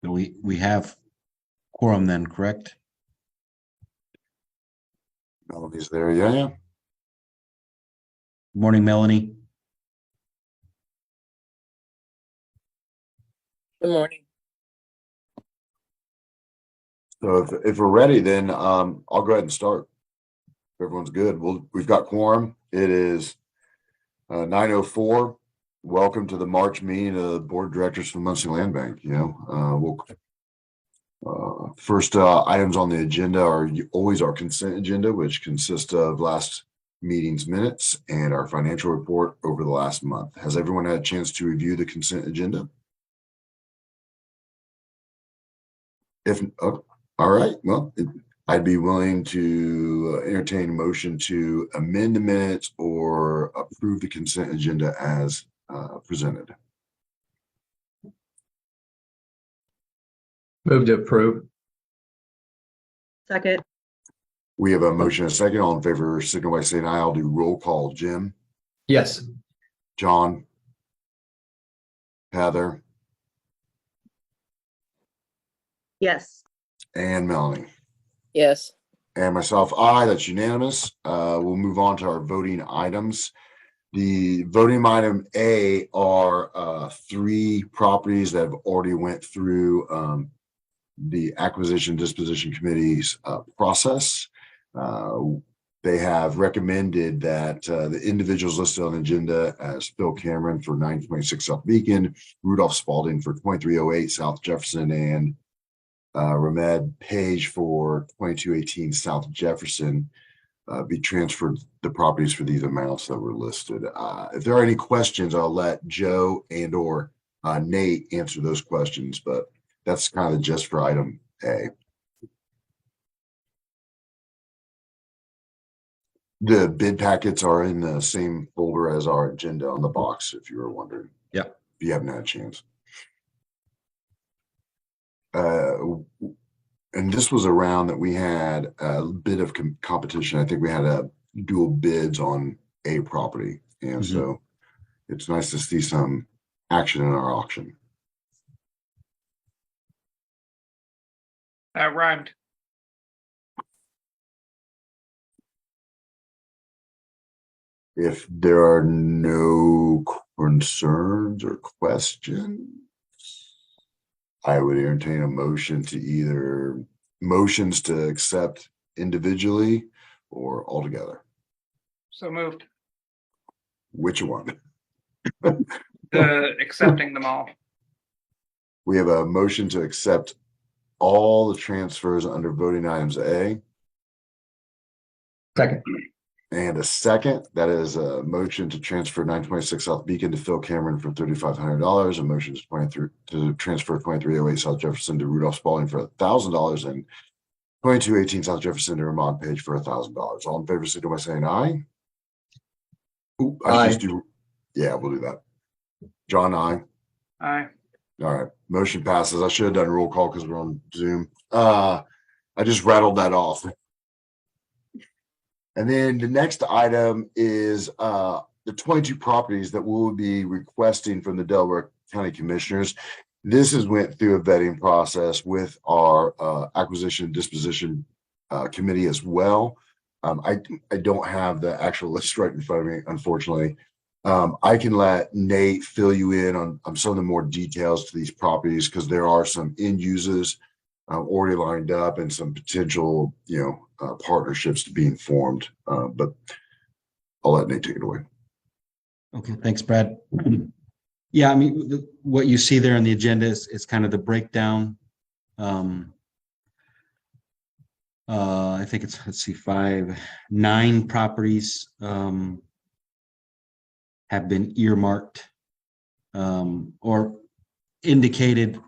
So we have quorum then, correct? Melody's there, yeah. Morning, Melanie. Good morning. So if we're ready, then I'll go ahead and start. If everyone's good. We've got quorum. It is 9:04. Welcome to the March meeting of the Board of Directors from Muncie Land Bank. First items on the agenda are always our consent agenda, which consists of last meeting's minutes and our financial report over the last month. Has everyone had a chance to review the consent agenda? All right, well, I'd be willing to entertain a motion to amend the minutes or approve the consent agenda as presented. Move to approve. Second. We have a motion and a second. All in favor, signal by saying aye. I'll do roll call. Jim, Yes. John, Heather, Yes. and Melanie. Yes. And myself, aye. That's unanimous. We'll move on to our voting items. The voting item A are 3 properties that have already went through the acquisition disposition committee's process. They have recommended that the individuals listed on the agenda as Phil Cameron for 926 South Beacon, Rudolph Spalding for 2308 South Jefferson, and Ramed Page for 2218 South Jefferson be transferred the properties for these amounts that were listed. If there are any questions, I'll let Joe and or Nate answer those questions, but that's kind of the gist for item A. The bid packets are in the same folder as our agenda on the box, if you were wondering. Yeah. If you haven't had a chance. And this was a round that we had a bit of competition. I think we had a dual bids on a property. And so it's nice to see some action in our auction. That rhymed. If there are no concerns or questions, I would entertain a motion to either motions to accept individually or altogether. So moved. Which one? Accepting them all. We have a motion to accept all the transfers under voting items A. Second. And a second, that is a motion to transfer 926 South Beacon to Phil Cameron for $3,500. A motion to transfer 2308 South Jefferson to Rudolph Spalding for $1,000 and 2218 South Jefferson to Ramon Page for $1,000. All in favor, signal by saying aye. Ooh, Aye. Yeah, we'll do that. John, aye. Aye. All right, motion passes. I should have done roll call because we're on Zoom. I just rattled that off. And then the next item is the 22 properties that we'll be requesting from the Delaware County Commissioners. This has went through a vetting process with our acquisition disposition committee as well. I don't have the actual list right in front of me, unfortunately. I can let Nate fill you in on some of the more details to these properties because there are some end users already lined up and some potential, partnerships being formed. But I'll let Nate take it away. Okay, thanks, Brad. Yeah, I mean, what you see there on the agenda is kind of the breakdown. I think it's, let's see, 9 properties have been earmarked or indicated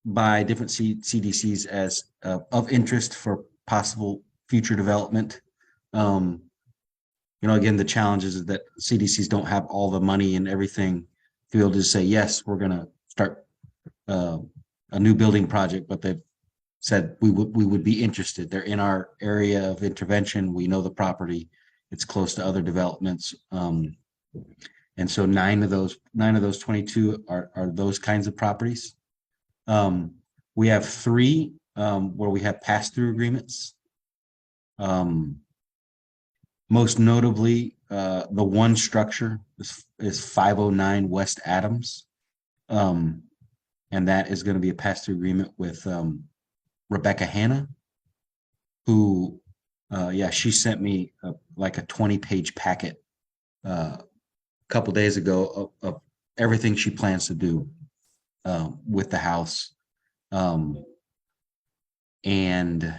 by different CDCs as of interest for possible future development. Again, the challenge is that CDCs don't have all the money and everything to be able to say, yes, we're going to start a new building project, but they've said we would be interested. They're in our area of intervention. We know the property. It's close to other developments. And so nine of those 22 are those kinds of properties. We have three where we have pass-through agreements. Most notably, the one structure is 509 West Adams. And that is going to be a pass-through agreement with Rebecca Hanna, who, she sent me like a 20-page packet a couple days ago of everything she plans to do with the house. And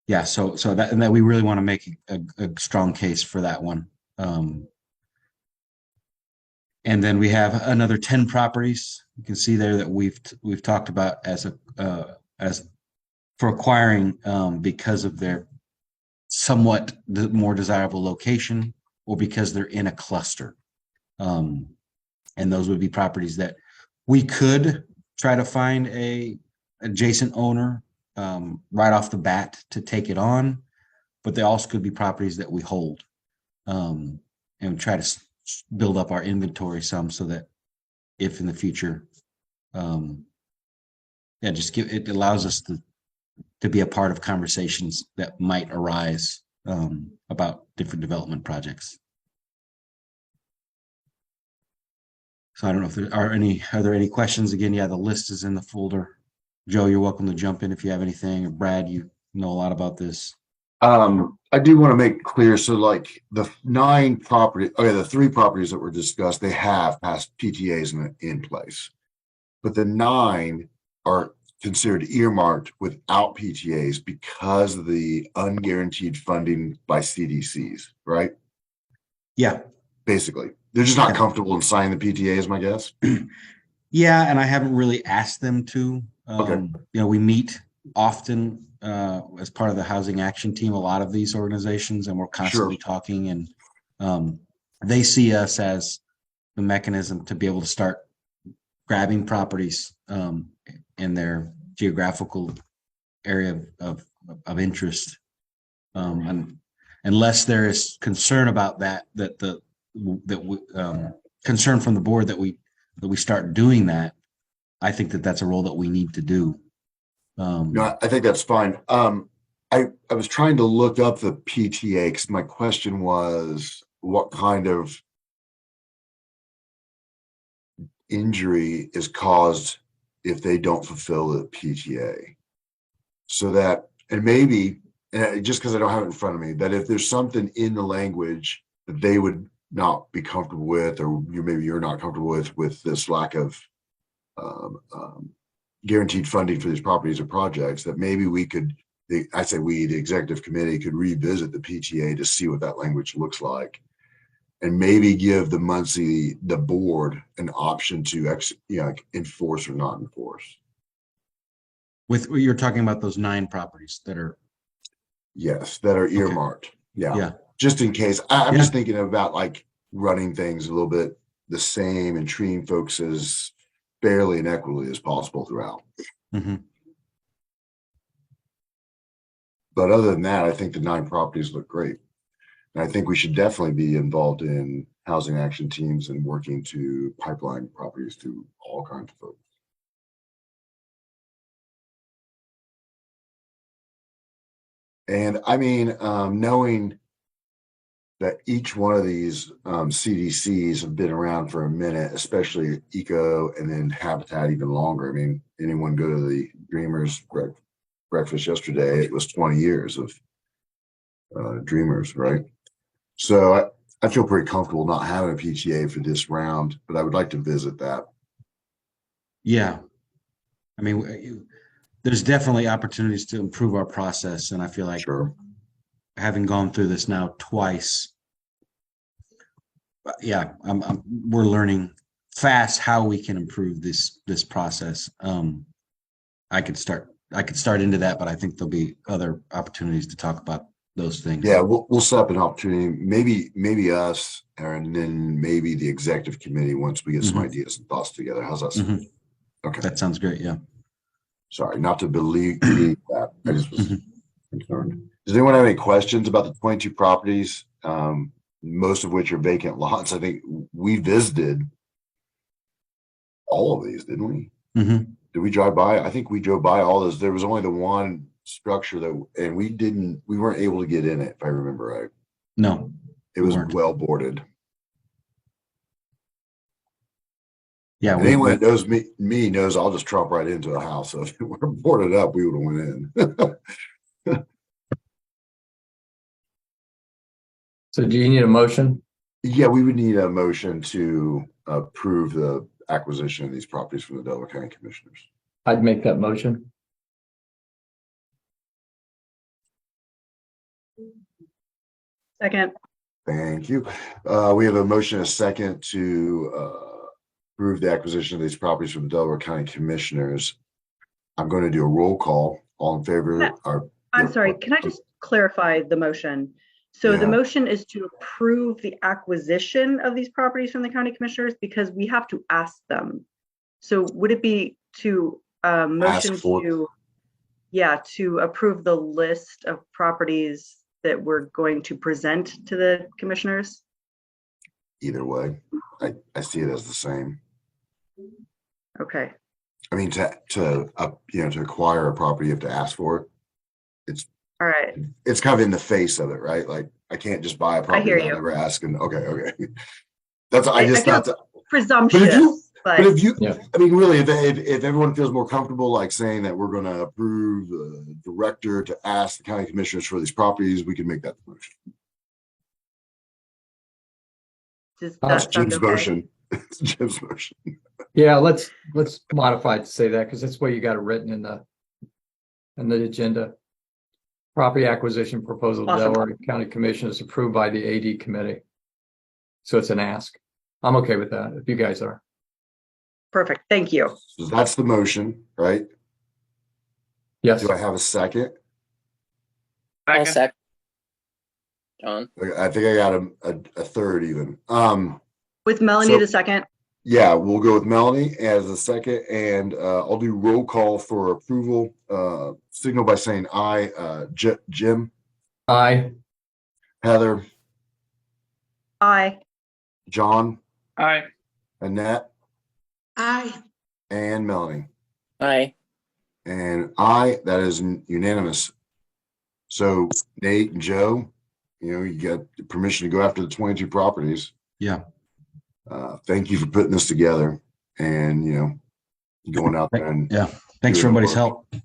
yeah, so that we really want to make a strong case for that one. And then we have another 10 properties. You can see there that we've talked about as for acquiring because of their somewhat more desirable location or because they're in a cluster. And those would be properties that we could try to find a adjacent owner right off the bat to take it on, but they also could be properties that we hold and try to build up our inventory some so that if in the future, it allows us to be a part of conversations that might arise about different development projects. So I don't know if there are any questions. Again, yeah, the list is in the folder. Joe, you're welcome to jump in if you have anything, or Brad, you know a lot about this. I do want to make clear, so like the the 3 properties that were discussed, they have passed PTAs in place. But the 9 are considered earmarked without PTAs because of the unguaranteed funding by CDCs, right? Yeah. Basically, they're just not Yeah. comfortable in signing the PTAs, my guess. Yeah, and I haven't really asked them to. Okay. We meet often as part of the housing action team, a lot of these organizations, and we're constantly talking, and they see us as the mechanism to be able to start grabbing properties in their geographical area of interest. And unless there is concern about concern from the board that we start doing that, I think that's a role that we need to do. No, I think that's fine. I was trying to look up the PTA because my question was what kind of injury is caused if they don't fulfill the PTA. So that, and maybe, just because I don't have it in front of me, that if there's something in the language that they would not be comfortable with, or maybe you're not comfortable with this lack of guaranteed funding for these properties or projects, that maybe we could, the executive committee could revisit the PTA to see what that language looks like, and maybe give the board an option to enforce or not enforce. You're talking about those 9 properties that are. Yes, that are earmarked. Yeah. Yeah. Just in case. I'm just thinking about like running things a little bit the same and treating folks as fairly and equitably as possible throughout. Mm-hmm. But other than that, I think the 9 properties look great. And I think we should definitely be involved in housing action teams and working to pipeline properties to all kinds of folks. And I mean, knowing that each one of these CDCs have been around for a minute, especially Eco and then Habitat even longer. I mean, anyone go to the Dreamers breakfast yesterday, it was 20 years of Dreamers, right? So I feel pretty comfortable not having a PTA for this round, but I would like to visit that. Yeah. I mean, there's definitely opportunities to improve our process. And I feel like having gone through this now twice, we're learning fast how we can improve this process. I could start into that, but I think there'll be other opportunities to talk about those things. Yeah, we'll set up an opportunity, maybe us, and then maybe the executive committee once we get some ideas and thoughts together. How's that sound? Okay. That sounds great. Yeah. Sorry, not to believe that. I just was concerned. Does anyone have any questions about the 22 properties? most of which are vacant lots. I think we visited all of these, didn't we? Mhm. Did we drive by? I think we drove by all those. There was only the one structure that, and we weren't able to get in it, if I remember right. No, It We was weren't. well boarded. yeah, And anyone that knows me knows I'll just tromp right into a house. So if it were boarded up, we would have went in. So do you need a motion? Yeah, we would need a motion to approve the acquisition of these properties from the Delaware County Commissioners. I'd make that motion. Second. Thank you. We have a motion, a second to approve the acquisition of these properties from the Delaware County Commissioners. I'm going to do a roll call. All in favor? Yeah. I'm Yeah. sorry, can I just clarify the motion? So the Yeah. motion is to approve the acquisition of these properties from the county commissioners because we have to ask them. So would it be to motion for- to approve the list of properties that we're going to present to the commissioners? Either way, I see it as the same. Okay, I mean, to acquire a property, you have to ask for it. all right. It's kind of in the face of it, right? Like I can't just buy a property hear without you. ever asking. Okay. That's I I just feel thought that. Presumptuous, But but if you, Yeah. I mean, really, if everyone feels more comfortable, like saying that we're going to approve the director to ask the county commissioners for these properties, we can make that the motion. does That's that That's sound Jim's okay? motion. It's Jim's motion. Yeah, let's modify it to say that because that's what you got it written in the agenda. Property acquisition proposal, Awesome. Delaware County Commission is approved by the AD committee. So it's an ask. I'm okay with that if you guys are. Perfect, thank you. So that's the motion, right? Yes, Do I have a second? I'll Second. second. John, I think I got a third even. With Melanie So- the second, Yeah, we'll go with Melanie as a second, and I'll do roll call for approval. Signal by saying aye. Jim, aye. Heather, aye. John, Aye. Annette, Aye. and Melanie. aye. And aye, that is unanimous. So Nate and Joe, you got permission to go after the 22 properties. Yeah. Thank you for putting this together and, going out there and Yeah. Thanks for Doing everybody's work. help.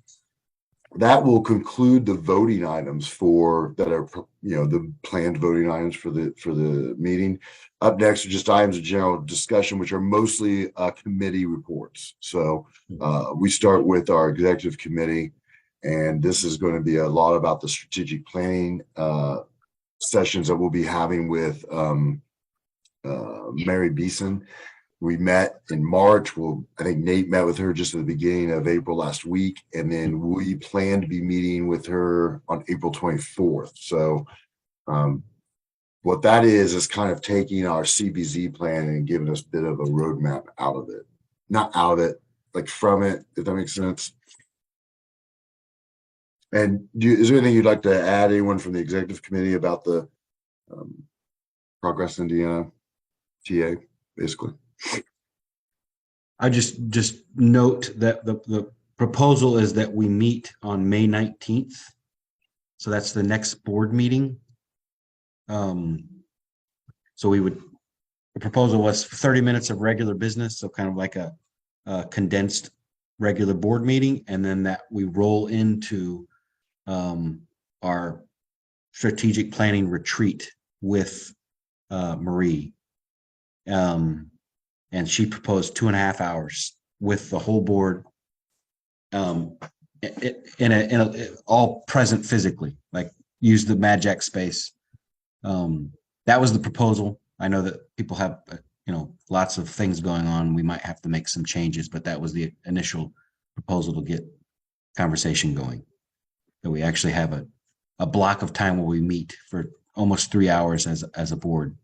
that will conclude the voting items that are, the planned voting items for the meeting. Up next are just items of general discussion, which are mostly committee reports. So we start with our executive committee, and this is going to be a lot about the strategic planning sessions that we'll be having with Mary Beeson. We met in March. I think Nate met with her just at the beginning of April last week. And then we plan to be meeting with her on April 24th. So what that is kind of taking our CBZ plan and giving us a bit of a roadmap out of it. Not out of it, like from it, if that makes sense. And is there anything you'd like to add, anyone from the executive committee, about the Progress Indiana TA, basically? I just note that the proposal is that we meet on May 19th. So that's the next board meeting. So the proposal was 30 minutes of regular business. So kind of like a condensed regular board meeting. And then that we roll into our strategic planning retreat with Marie. And she proposed 2.5 hours with the whole board, in a all present physically, like use the Magic space. That was the proposal. I know that people have, lots of things going on. We might have to make some changes, but that was the initial proposal to get conversation going. That we actually have a block of time where we meet for almost 3 hours as a board.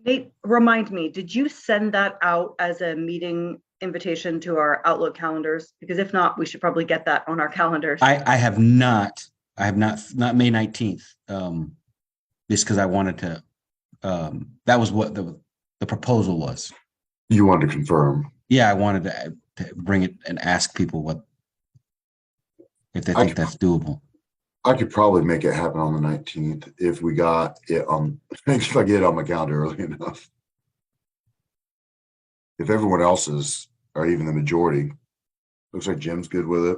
Nate, remind me, did you send that out as a meeting invitation to our Outlook calendars? Because if not, we should probably get that on our calendars. I have not May 19th, just because I wanted to that was what the proposal was. You wanted to confirm. Yeah, I wanted to bring it and ask people if they I think that's doable. I could probably make it happen on the 19th if we got it on, if I get it on my calendar early enough. If everyone else is, or even the majority, looks like Jim's good with it.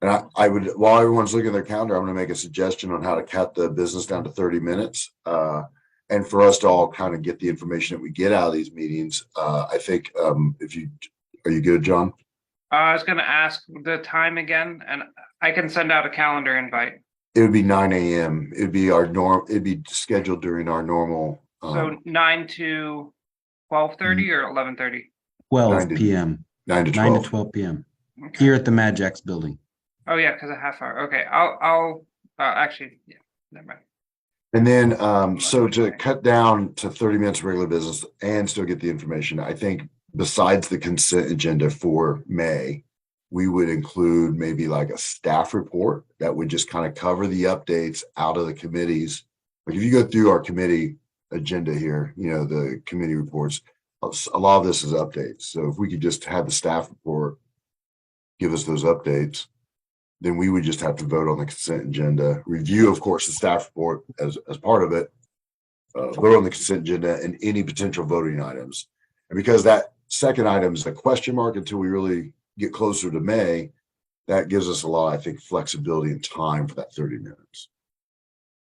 And I would, while everyone's looking at their calendar, I'm gonna make a suggestion on how to cut the business down to 30 minutes. And for us to all kind of get the information that we get out of these meetings, I think, are you good, John? I was gonna ask the time again, and I can send out a calendar invite. It would be 9 a.m. It'd be scheduled during our normal, So 9 to 12:30 or 11:30? 12 9 to p.m. 9 to 9 to 12. 12 p.m. Okay. here at the Mad Jacks building. Oh yeah, because a half hour. Okay, I'll actually, yeah, never mind. And then, so to cut down to 30 minutes of regular business and still get the information, I think besides the consent agenda for May, we would include maybe like a staff report that would just kind of cover the updates out of the committees. Like if you go through our committee agenda here, the committee reports, a lot of this is updates. So if we could just have the staff report give us those updates, then we would just have to vote on the consent agenda, review, of course, the staff report as part of it, vote on the consent agenda and any potential voting items. And because that second item is a question mark until we really get closer to May, that gives us a lot, I think, flexibility and time for that 30 minutes.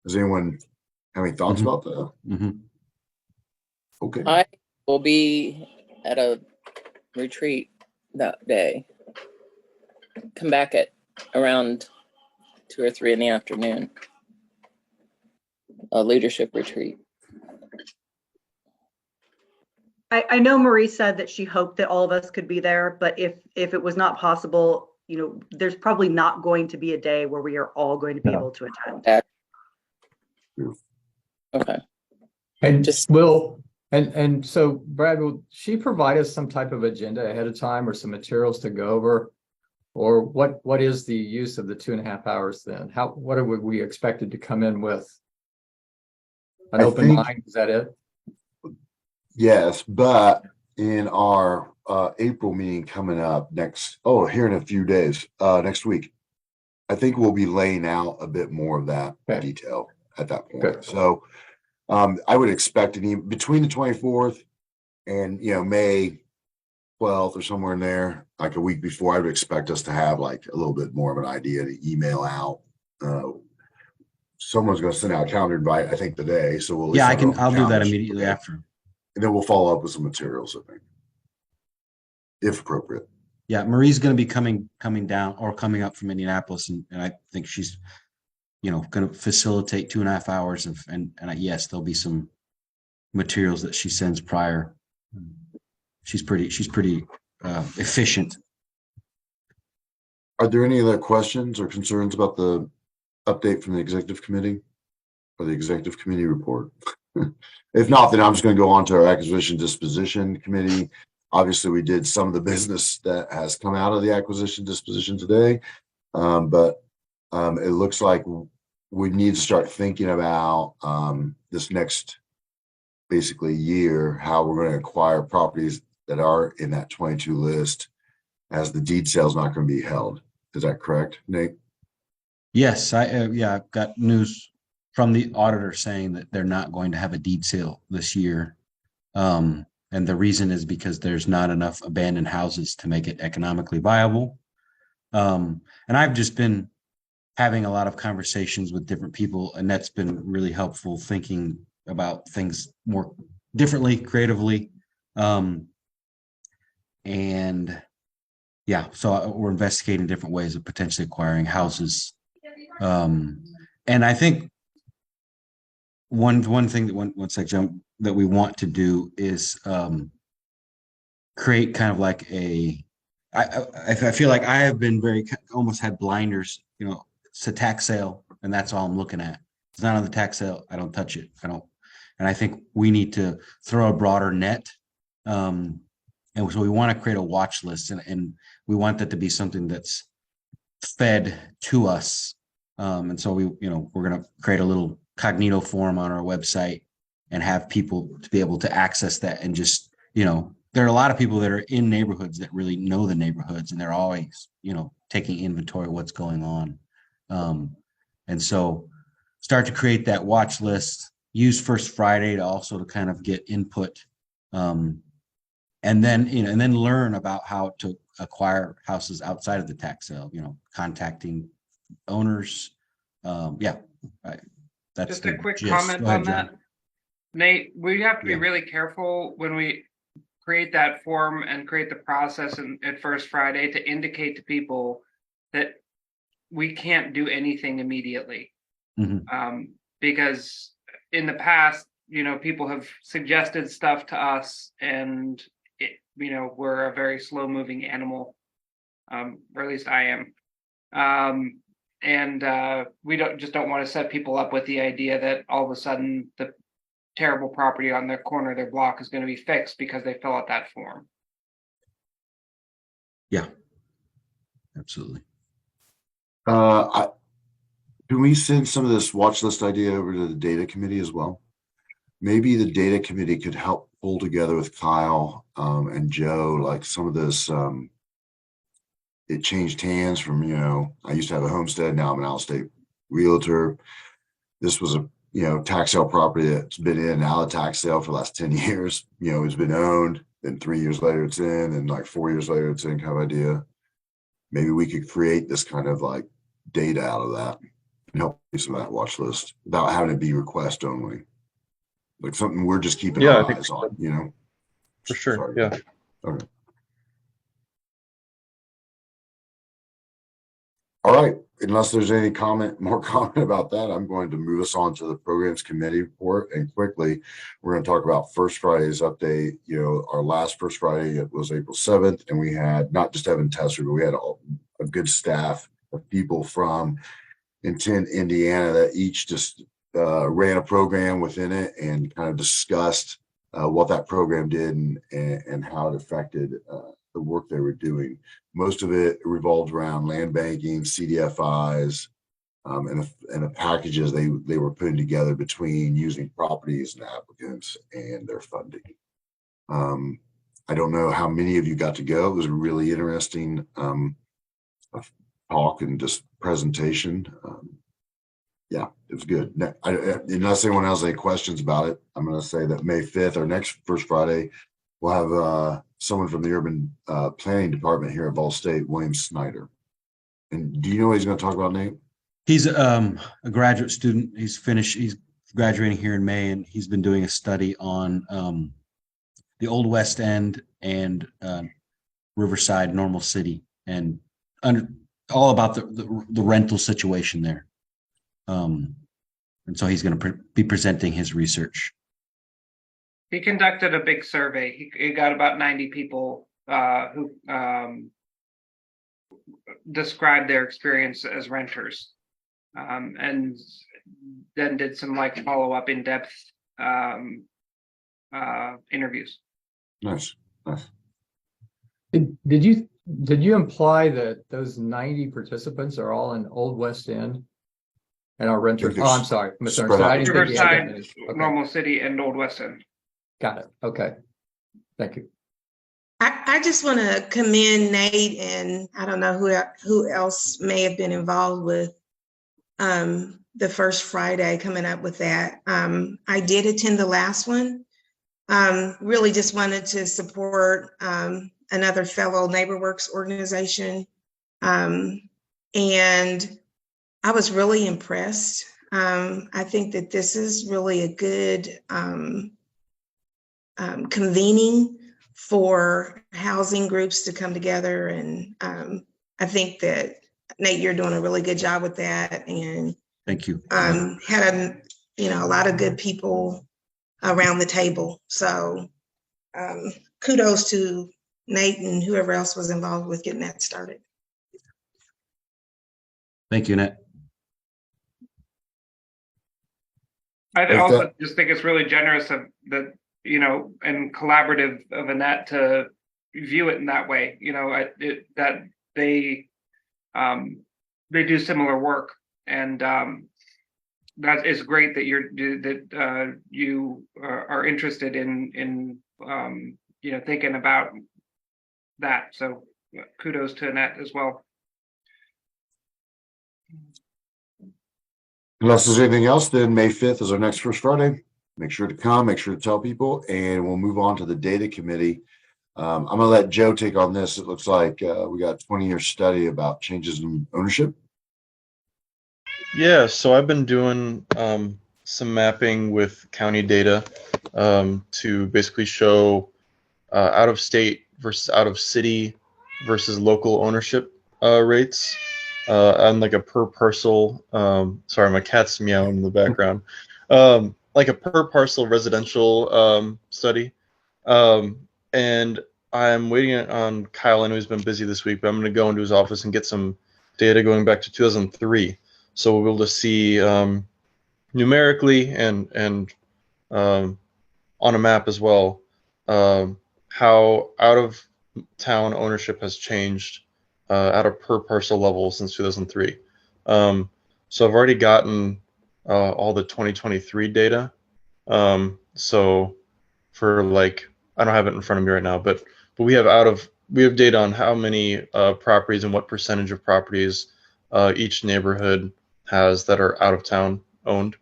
Does anyone have any thoughts Mhm. about that? Mhm. Okay. I will be at a retreat that day. Come back at around 2 or 3 in the afternoon. A leadership retreat. I know Marie said that she hoped that all of us could be there, but if it was not possible, there's probably not going to be a day where we are all going to be No. able to attend. Okay. And Just- and so Brad, will she provide us some type of agenda ahead of time or some materials to go over? Or what is the use of the 2.5 hours then? What are we expected to come in with? An I open think- mind, is that it? Yes, but in our April meeting coming up here in a few days, next week, I think we'll be laying out a bit more of that Okay. detail at that point. Good. So I would expect between the 24th and May 12th or somewhere in there, like a week before, I would expect us to have like a little bit more of an idea to email out. Someone's going to send out a calendar invite, I think today. So we'll Yeah, have it on the I'll do that calendars. immediately Okay. after. And then we'll follow up with some materials, I think, if appropriate. Yeah, Marie's going to be coming down or coming up from Indianapolis, and I think she's, going to facilitate 2.5 hours and yes, there'll be some materials that she sends prior. She's pretty efficient. Are there any other questions or concerns about the update from the executive committee or the executive committee report? If not, then I'm just going to go on to our acquisition disposition committee. Obviously, we did some of the business that has come out of the acquisition disposition today, but it looks like we need to start thinking about this next basically year, how we're going to acquire properties that are in that 22 list as the deed sale is not going to be held. Is that correct, Nate? Yes, I've got news from the auditor saying that they're not going to have a deed sale this year. And the reason is because there's not enough abandoned houses to make it economically viable. And I've just been having a lot of conversations with different people, and that's been really helpful thinking about things more differently, creatively. And yeah, so we're investigating different ways of potentially acquiring houses. And I think one thing that we want to do is create kind of like I feel like I have been almost had blinders, it's a tax sale and that's all I'm looking at. It's not on the tax sale. I don't touch it. And I think we need to throw a broader net. And so we want to create a watch list and we want that to be something that's fed to us And so we're going to create a little Cognito form on our website and have people to be able to access that and just, there are a lot of people that are in neighborhoods that really know the neighborhoods and they're always, taking inventory of what's going on. And so start to create that watch list, use First Friday to kind of get input. And then learn about how to acquire houses outside of the tax sale, contacting owners. That's Just a the quick gist. comment Go ahead, on John. that. Nate, we have to be Yeah. really careful when we create that form and create the process at First Friday to indicate to people that we can't do anything immediately. Mhm. Because in the past, people have suggested stuff to us and we're a very slow moving animal. Or at least I am. And we don't want to set people up with the idea that all of a sudden the terrible property on their corner of their block is going to be fixed because they fill out that form. Yeah, absolutely. Can we send some of this watch list idea over to the data committee as well? Maybe the data committee could help pull together with Kyle and Joe, like some of this. It changed hands from, I used to have a homestead. Now I'm an out-of-state realtor. This was a, tax sale property that's been in and out of tax sale for the last 10 years. It's been owned. Then 3 years later it's in, and like 4 years later it's in, kind of idea. Maybe we could create this kind of like data out of that and help with some of that watch list without having to be request only. Like something we're just keeping Yeah, I our think eyes so. on, For sure. Sorry. Yeah. Okay. All right. Unless there's any more comment about that, I'm going to move us on to the programs committee report. And quickly, we're going to talk about First Friday's update. Our last First Friday, it was April 7th, and we had not just Evan Tesser, but we had a good staff of people from Intent, Indiana, that each just ran a program within it and kind of discussed what that program did and how it affected the work they were doing. Most of it revolved around land banking, CDFIs, and the packages they were putting together between using properties and applicants and their funding. I don't know how many of you got to go. It was a really interesting talk and just presentation. Yeah, it was good. Unless anyone has any questions about it, I'm going to say that May 5th, our next First Friday, we'll have someone from the urban planning department here at Ball State, William Snyder. And do you know what he's going to talk about, Nate? He's a graduate student. He's graduating here in May, and he's been doing a study on the Old West End and Riverside, Normal City, and all about the rental situation there. And so he's going to be presenting his research. He conducted a big survey. He got about 90 people who described their experience as renters, and then did some follow-up in-depth interviews. Nice. Did you imply that those 90 participants are all in Old West End and are renters? Oh, I'm sorry, misunderstood. I didn't think you had that Riverside, many. Okay. Normal City, and Old West End. Got it. Okay. Thank you. I just want to commend Nate, and I don't know who else may have been involved with the First Friday coming up with that. I did attend the last one. Really just wanted to support another fellow NeighborWorks organization. And I was really impressed. I think that this is really a good convening for housing groups to come together. And I think that, Nate, you're doing a really good job with that. And Thank you. had a lot of good people around the table. So kudos to Nate and whoever else was involved with getting that started. Thank you, Annette. I also just think it's really generous of the, and collaborative of Annette to view it in that way. That they do similar work, and that is great that you are interested in thinking about that. So kudos to Annette as well. Unless there's anything else, then May 5th is our next First Friday. Make sure to come, make sure to tell people, and we'll move on to the data committee. I'm going to let Joe take on this. It looks like we got a 20-year study about changes in ownership. Yeah, so I've been doing some mapping with county data to basically show out of state versus out of city versus local ownership rates on like a per parcel. Sorry, my cat's meowing in the background. Like a per parcel residential study. And I'm waiting on Kyle. I know he's been busy this week, but I'm going to go into his office and get some data going back to 2003. So we'll be able to see numerically and on a map as well how out of town ownership has changed at a per parcel level since 2003. So I've already gotten all the 2023 data. So for like, I don't have it in front of me right now, but we have data on how many properties and what percentage of properties each neighborhood has that are out of town owned.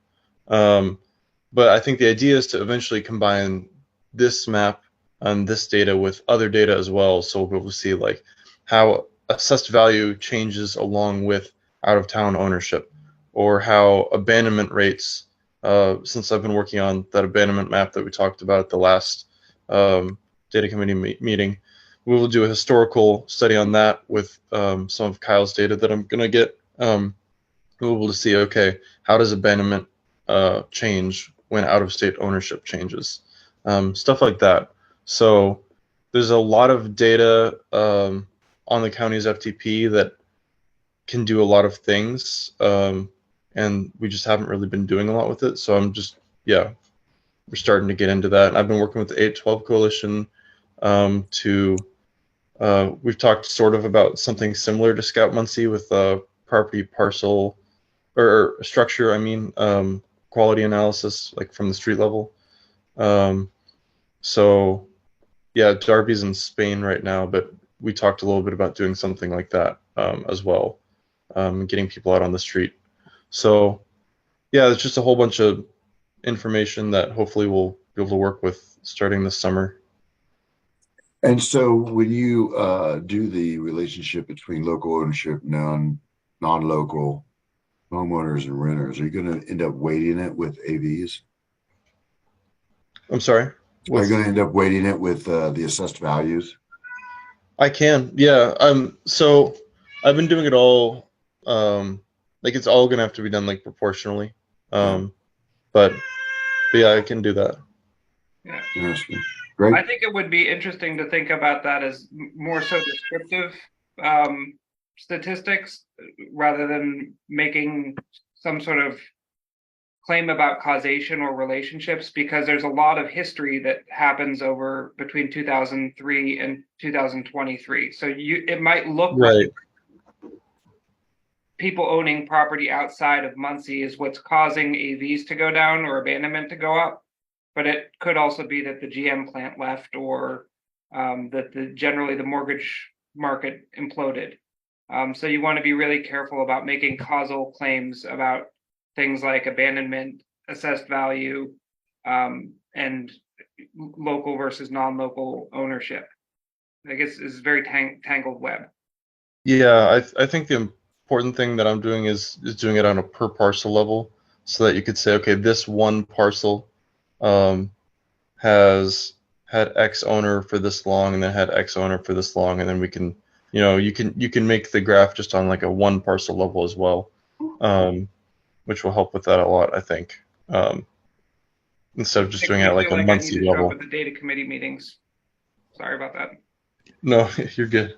But I think the idea is to eventually combine this map and this data with other data as well, so we'll be able to see like how assessed value changes along with out of town ownership, or how abandonment rates, since I've been working on that abandonment map that we talked about at the last data committee meeting, we will do a historical study on that with some of Kyle's data that I'm going to get. We'll be able to see, okay, how does abandonment change when out of state ownership changes? Stuff like that. So there's a lot of data on the county's FTP that can do a lot of things, and we just haven't really been doing a lot with it. So I'm just, we're starting to get into that. I've been working with the 812 Coalition we've talked sort of about something similar to Scout Muncie with property parcel or structure, quality analysis, like from the street level. So yeah, Darby's in Spain right now, but we talked a little bit about doing something like that as well, getting people out on the street. So yeah, it's just a whole bunch of information that hopefully we'll be able to work with starting this summer. And so when you do the relationship between local ownership, non-local homeowners and renters, are you going to end up weighting it with AVs? I'm sorry? Are you going to end up weighting it with the assessed values? I can, yeah. So I've been doing it all, like it's all gonna have to be done like proportionally. But yeah, I can do that. Yeah. Interesting. Great. I think it would be interesting to think about that as more so descriptive statistics rather than making some sort of claim about causation or relationships, because there's a lot of history that happens over between 2003 and 2023. So it might look right. like people owning property outside of Muncie is what's causing AVs to go down or abandonment to go up, but it could also be that the GM plant left, or that generally the mortgage market imploded. So you want to be really careful about making causal claims about things like abandonment, assessed value, and local versus non-local ownership. I guess it's a very tangled web. Yeah, I think the important thing that I'm doing is doing it on a per parcel level, so that you could say, okay, this one parcel has had X owner for this long, and then had X owner for this long, and then we can, you can make the graph just on like a one parcel level as well, which will help with that a lot, I think. Instead of just doing it at like a Muncie level. With the data committee meetings. Sorry about that. No, you're good.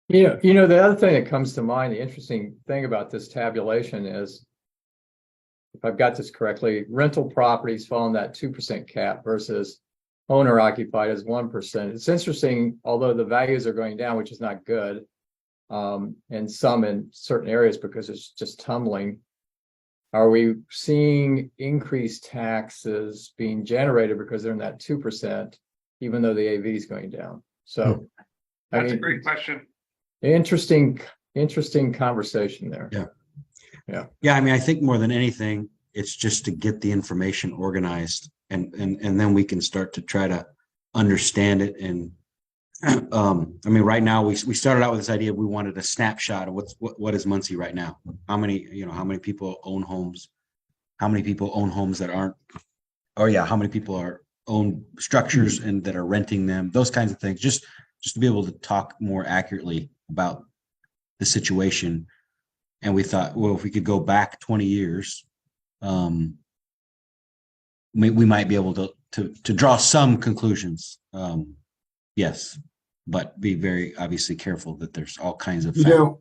The other thing that comes to mind, the interesting thing about this tabulation is, if I've got this correctly, rental properties fall in that 2% cap versus owner occupied as 1%. It's interesting, although the values are going down, which is not good. and some in certain areas because it's just tumbling. Are we seeing increased taxes being generated because they're in that 2%, even though the AV is going down? So, I That's a mean, great question. interesting conversation there. Yeah. Yeah, I mean, I think more than anything, it's just to get the information organized and then we can start to try to understand it. And I mean, right now we started out with this idea, we wanted a snapshot of what is Muncie right now? How many people own homes? How many people own homes that aren't, how many people own structures and that are renting them, those kinds of things, just to be able to talk more accurately about the situation. And we thought, well, if we could go back 20 years, we might be able to draw some conclusions. Yes, but be very obviously careful that there's all kinds of factors.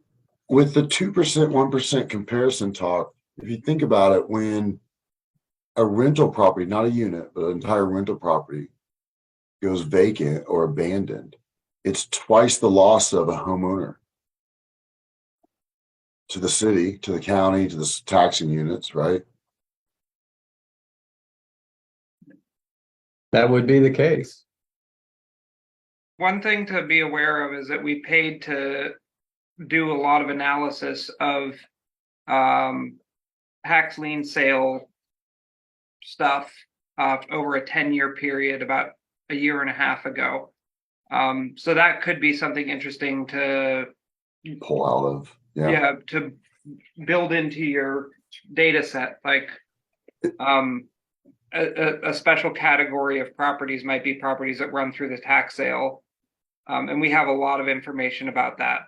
With the 2%, 1% comparison talk, if you think about it, when a rental property, not a unit, but an entire rental property goes vacant or abandoned, it's twice the loss of a homeowner to the city, to the county, to the taxing units, right? That would be the case. One thing to be aware of is that we paid to do a lot of analysis of tax lien sale stuff over a 10-year period about a year and a half ago. So that could be something interesting to Pull out of, to build into your data set. Like a special category of properties might be properties that run through the tax sale. And we have a lot of information about that.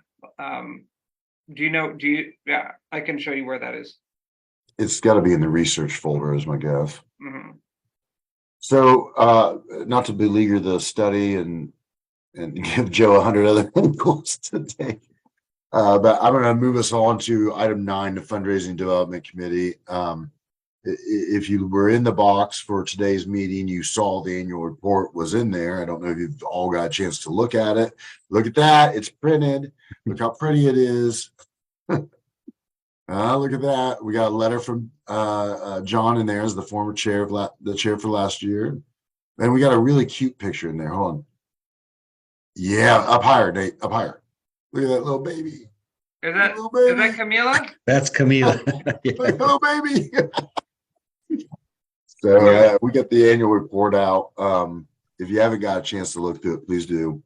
Yeah, I can show you where that is. It's got to be in the research folder, is my guess. Mm-hmm. So, not to beleaguer the study and give Joe 100 other angles to take, but I'm going to move us on to item 9, the Fundraising Development Committee. If you were in the box for today's meeting, you saw the annual report was in there. I don't know if you've all got a chance to look at it. Look at that. It's printed. Look how pretty it is. Look at that. We got a letter from John in there as the former chair of the chair for last year. And we got a really cute picture in there. Hold on. Yeah, up higher, Nate. Up higher. Look at that little baby. Is that Camila? That's Camila. Like, hello, baby. So we got the annual report out. If you haven't got a chance to look through it, please do.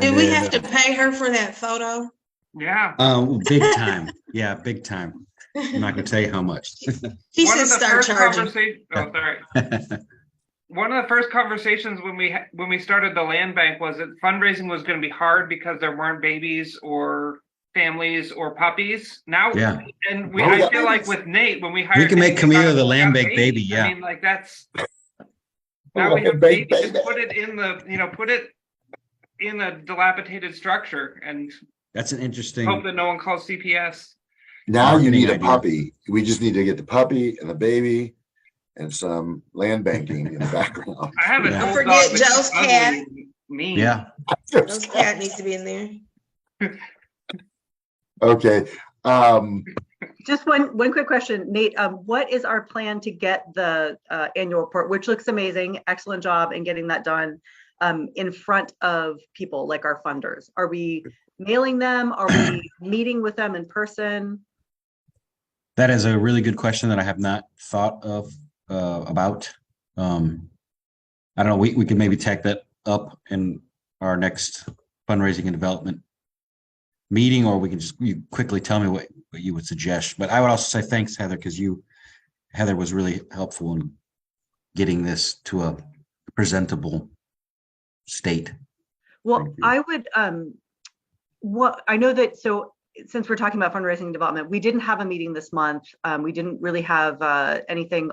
Did we have to pay her for that photo? Yeah. Big time. Yeah, big time. I'm not gonna tell you how much. She should start charging. One of the first conversations when we started the land bank was that fundraising was going to be hard because there weren't babies or families or puppies. Now, Yeah. and I feel like with Nate, when we hired, We can make Nate, Camila the we land got bank baby. Yeah. I mean, like that's now we have baby. Just put it in the put it in a dilapidated structure and That's an interesting. hope that no one calls CPS. Now you Marketing need a idea. puppy. We just need to get the puppy and the baby and some land banking in the background. I have a Yeah. bulldog Forget that's Joe's ugly cat. and mean. Yeah. Those cat needs to be in there. Okay. Just one quick question, Nate. What is our plan to get the annual report, which looks amazing, excellent job in getting that done, in front of people like our funders? Are we mailing them? Are we meeting with them in person? That is a really good question that I have not thought of about. I don't know. We could maybe tack that up in our next fundraising and development meeting, or we can just you quickly tell me what you would suggest. But I would also say thanks, Heather, because Heather was really helpful in getting this to a presentable state. Well, Thank you. I would, I know that, so since we're talking about fundraising and development, we didn't have a meeting this month. We didn't really have anything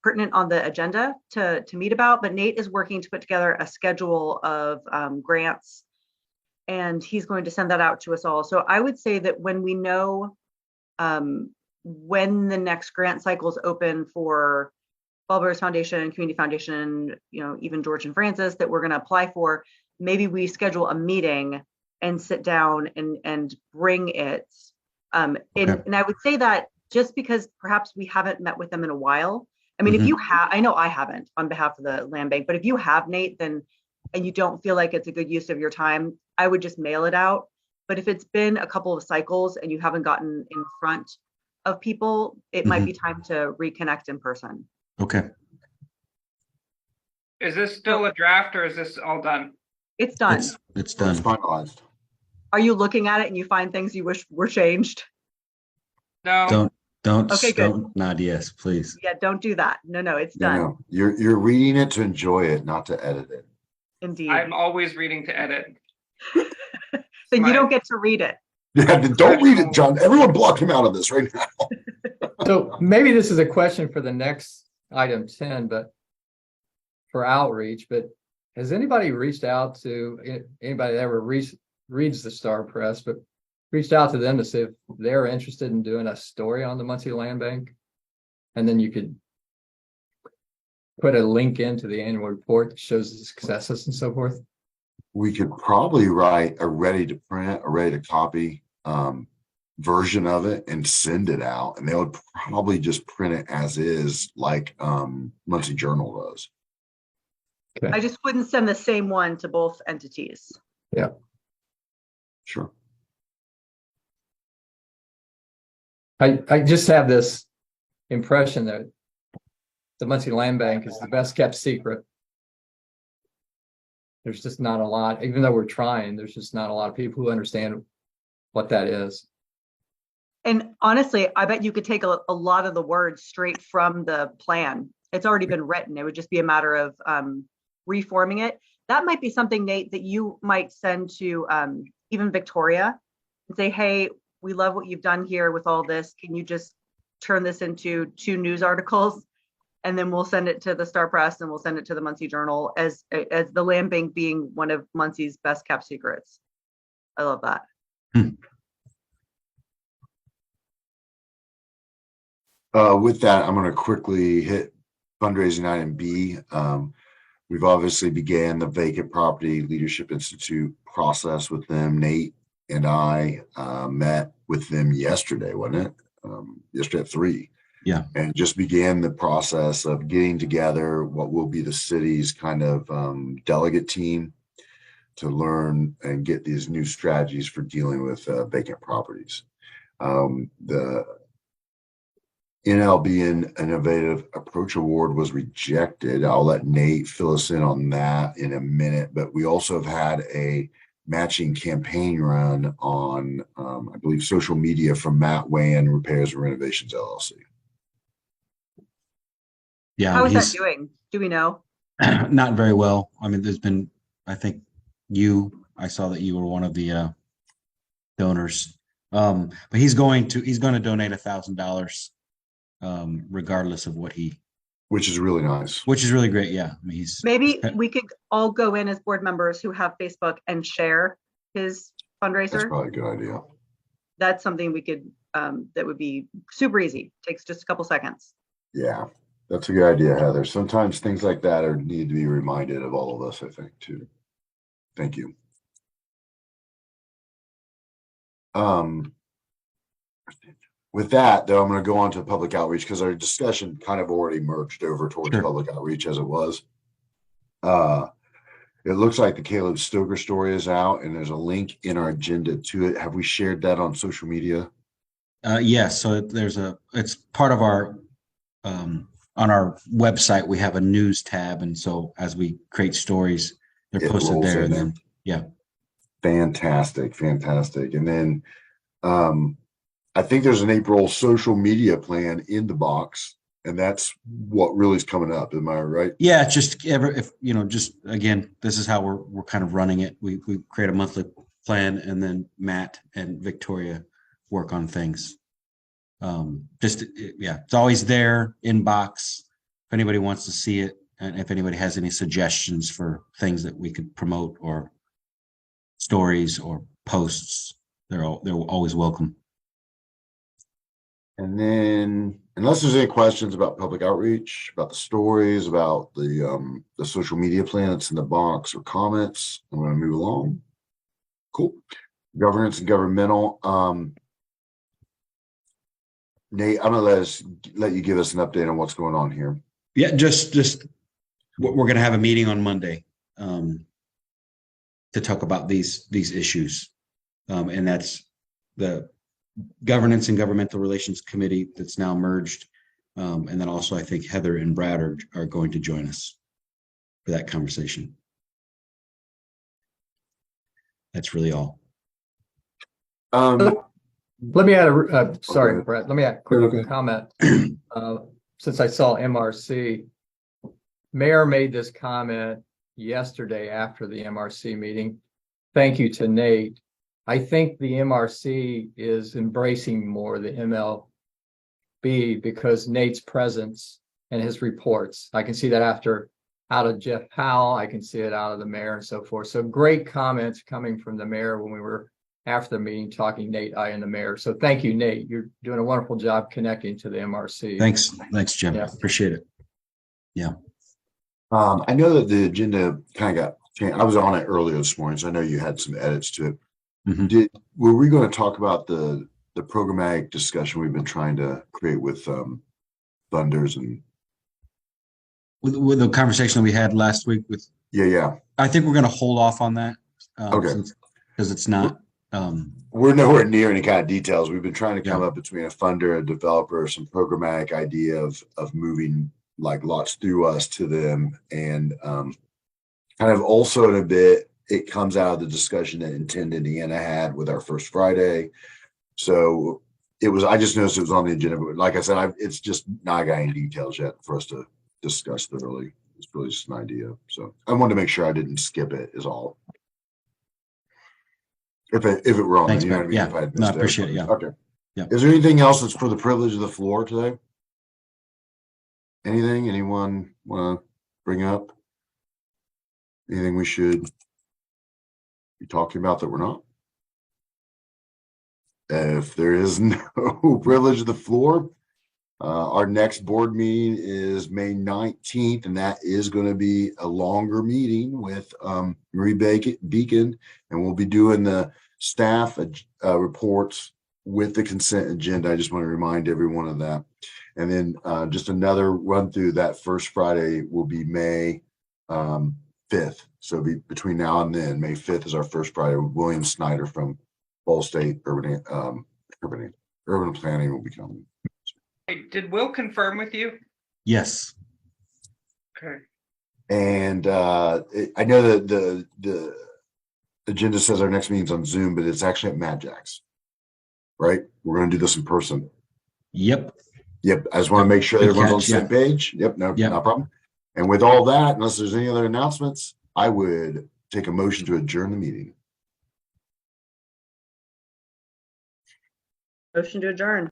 pertinent on the agenda to meet about, but Nate is working to put together a schedule of grants, and he's going to send that out to us all. So I would say that when we know when the next grant cycle is open for Bellbrose Foundation, Community Foundation, even George and Francis that we're going to apply for, maybe we schedule a meeting and sit down and bring it. And Okay. I would say that just because perhaps we haven't met with them in a while. I mean, if Mhm. you have, I know I haven't on behalf of the land bank, but if you have, Nate, then, and you don't feel like it's a good use of your time, I would just mail it out. But if it's been a couple of cycles and you haven't gotten in front of people, it might be time to reconnect in person. Okay, Is this still a draft or is this all done? It's done. it's It's done. finalized. Are you looking at it and you find things you wish were changed? No, Don't, Okay, good. don't nod yes, please. Yeah, don't do that. No, it's No, done. no, you're reading it to enjoy it, not to edit it. Indeed. I'm always reading to edit. Then my- you don't get to read it. Yeah, then don't read it, John. Everyone block him out of this right now. So maybe this is a question for the next item 10, but for outreach, but has anybody reached out to anybody that ever reads the Star Press, but reached out to them to see if they're interested in doing a story on the Muncie Land Bank? And then you could put a link into the annual report that shows the successes and so forth. We could probably write a ready to print, a ready to copy version of it and send it out. And they would probably just print it as is, like Muncie Journal does. I just wouldn't send the same one to both entities. Sure. I just have this impression that the Muncie Land Bank is the best kept secret. There's just not a lot, even though we're trying, there's just not a lot of people who understand what that is. And honestly, I bet you could take a lot of the words straight from the plan. It's already been written. It would just be a matter of reforming it. That might be something, Nate, that you might send to even Victoria and say, hey, we love what you've done here with all this. Can you just turn this into 2 news articles? And then we'll send it to the Star Press and we'll send it to the Muncie Journal as the land bank being one of Muncie's best kept secrets. I love that. With that, I'm going to quickly hit fundraising item B. We've obviously began the Vacant Property Leadership Institute process with them. Nate and I met with them yesterday, wasn't it? Yesterday at 3. Yeah. And just began the process of getting together what will be the city's kind of delegate team to learn and get these new strategies for dealing with vacant properties. The NLB Innovative Approach Award was rejected. I'll let Nate fill us in on that in a minute, but we also have had a matching campaign run on, I believe, social media from Matt Wayne Repairs and Renovations LLC. Yeah, How is that he's doing? Do we know? not very well. I mean, there's been, I think I saw that you were one of the donors. But he's going to donate $1,000 regardless of what Which is really nice. which is really great. Yeah. I mean, Maybe we could all go in as board members who have Facebook and share his That's fundraiser. probably a good idea. That's something we could, that would be super easy. Takes just a couple seconds. Yeah, that's a good idea, Heather. Sometimes things like that need to be reminded of all of us, I think, too. Thank you. With that, though, I'm going to go on to public outreach because our discussion kind of already merged over towards Sure. public outreach as it was. It looks like the Caleb Stoker story is out and there's a link in our agenda to it. Have we shared that on social media? yes. So it's part of our, on our website, we have a news tab. And so as we create stories, they're It posted rolls there. in And then, yeah. Fantastic. And then I think there's an April social media plan in the box, and that's what really is coming up. Am I right? Yeah, it's just if just again, this is how we're kind of running it. We create a monthly plan, and then Matt and Victoria work on things. It's always there, inbox. If anybody wants to see it, and if anybody has any suggestions for things that we could promote or stories or posts, they're always welcome. And then, unless there's any questions about public outreach, about the stories, about the social media plan that's in the box, or comments, I'm going to move along. Cool. Governance and governmental. Nate, I'm gonna let you give us an update on what's going on here. Yeah, just we're gonna have a meeting on Monday to talk about these issues. And that's the Governance and Governmental Relations Committee that's now merged. And then also I think Heather and Brad are going to join us for that conversation. That's really all. Let me add sorry, Okay. Brett, let me add a quick Okay. comment. Since I saw MRC, Mayor made this comment yesterday after the MRC meeting. Thank you to Nate. I think the MRC is embracing more the MLB because Nate's presence and his reports. I can see that out of Jeff Powell, I can see it out of the mayor and so forth. So great comments coming from the mayor when we were after the meeting talking, Nate, I and the mayor. So thank you, Nate. You're doing a wonderful job connecting to the MRC. Thanks, Jim. Yeah. Appreciate it. I know that the agenda kind of got changed. I was on it earlier this morning, so I know you had some edits to it. Mhm. Were we going to talk about the programmatic discussion we've been trying to create with funders and With the conversation that we had last week with, yeah. I think we're gonna hold off on that. Okay. Because it's not, We're nowhere near any kind of details. We've been trying to come Yeah. up between a funder, a developer, some programmatic idea of moving like lots through us to them. And kind of also in a bit, it comes out of the discussion that Intend Indiana had with our First Friday. So I just noticed it was on the agenda, but like I said, it's just not got any details yet for us to discuss thoroughly. It's really just an idea. So I wanted to make sure I didn't skip it is all. If it were on, Thanks, you know what I Brad. mean? Yeah. If I had No, I missed it. appreciate it, yeah. Okay. Yeah. Is there anything else that's for the privilege of the floor today? Anything anyone want to bring up? Anything we should be talking about that we're not? If there is no privilege of the floor, our next board meeting is May 19th, and that is going to be a longer meeting with Marie Beacon, and we'll be doing the staff reports with the consent agenda. I just want to remind everyone of that. And then just another run through that First Friday will be May 5th. So between now and then, May 5th is our First Friday. William Snyder from Ball State Urban Planning will be coming. Hey, did Will confirm with you? yes. Okay. And I know that the agenda says our next meeting's on Zoom, but it's actually at Mad Jack's, right? We're going to do this in person. Yep. Yep. I just want to make sure Good everyone's on the catch, same yeah. page. Yep. No problem. And with all that, unless there's any other announcements, I would take a motion to adjourn the meeting. Motion to adjourn.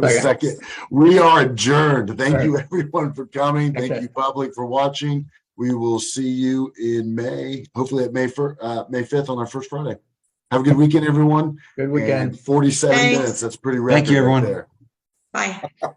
Second, we are adjourned. Thank Right. you everyone for coming. Thank Okay. you public for watching. We will see you in May, hopefully at May 5th on our First Friday. Have a good weekend, everyone. Good weekend. And 47 Thanks. minutes. That's pretty Thank record you, right everyone. there. Bye.